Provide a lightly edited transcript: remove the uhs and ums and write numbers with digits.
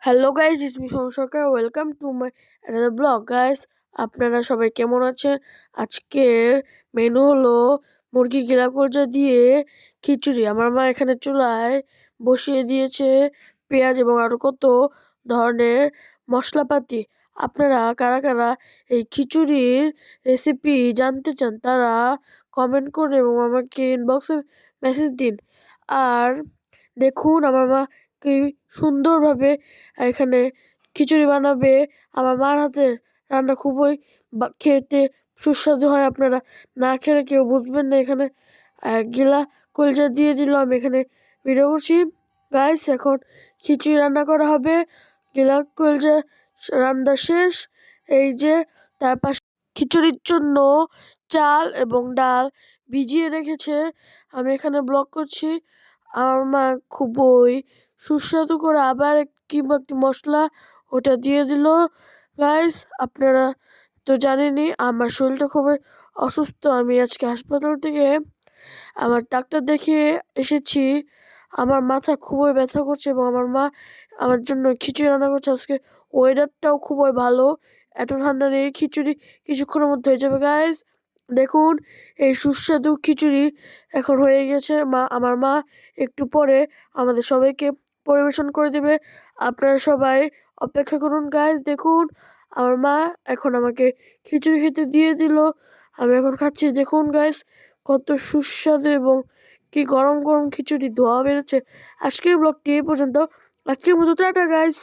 Hello guys, it's me Som Sarkar. Welcome to my another blog guys. আপনারা সবাই কেমন আছেন? আজকের মেনু হলো মুরগি গিলা কলজা দিয়ে খিচুড়ি। আমার মা এখানে চুলায় বসিয়ে দিয়েছে পেঁয়াজ এবং আরও কত ধরনের মশলাপাতি। আপনারা কারা কারা এই খিচুড়ির রেসিপি জানতে চান তারা কমেন্ট করুন এবং আমাকে ইনবক্সে মেসেজ দিন। আর দেখুন আমার মা কি সুন্দরভাবে এখানে খিচুড়ি বানাবে। আমার মার হাতের রান্না খুবই খেতে সুস্বাদু হয়। আপনারা না খেলে কেউ বুঝবেন না। এখানে গিলা কলজা দিয়ে দিল। আমি এখানে ভিডিও করছি গাইস। এখন খিচুড়ি রান্না করা হবে। গিলা কলজা রান্না শেষ। এই যে তার পাশে খিচুড়ির জন্য চাল এবং ডাল ভিজিয়ে রেখেছে। আমি এখানে ব্লগ করছি। আমার মা খুবই সুস্বাদু করে আবার একটি মশলা ওটা দিয়ে দিল গাইস। আপনারা তো জানেনই আমার শরীরটা খুবই অসুস্থ। আমি আজকে হাসপাতাল থেকে আমার ডাক্তার দেখিয়ে এসেছি। আমার মাথা খুবই ব্যথা করছে এবং আমার মা আমার জন্য খিচুড়ি রান্না করছে। আজকে ওয়েদারটাও খুবই ভালো, এত ঠান্ডা নেই। খিচুড়ি কিছুক্ষণের মধ্যে হয়ে যাবে গাইস। দেখুন এই সুস্বাদু খিচুড়ি এখন হয়ে গেছে। আমার মা একটু পরে আমাদের সবাইকে পরিবেশন করে দেবে। আপনারা সবাই অপেক্ষা করুন গাইস। দেখুন আমার মা এখন আমাকে খিচুড়ি খেতে দিয়ে দিল। আমি এখন খাচ্ছি। দেখুন গাইস কত সুস্বাদু এবং কি গরম গরম খিচুড়ি ধোয়া বেরোচ্ছে। আজকের ব্লগটি এই পর্যন্ত। আজকের মতো টাটা গাইস।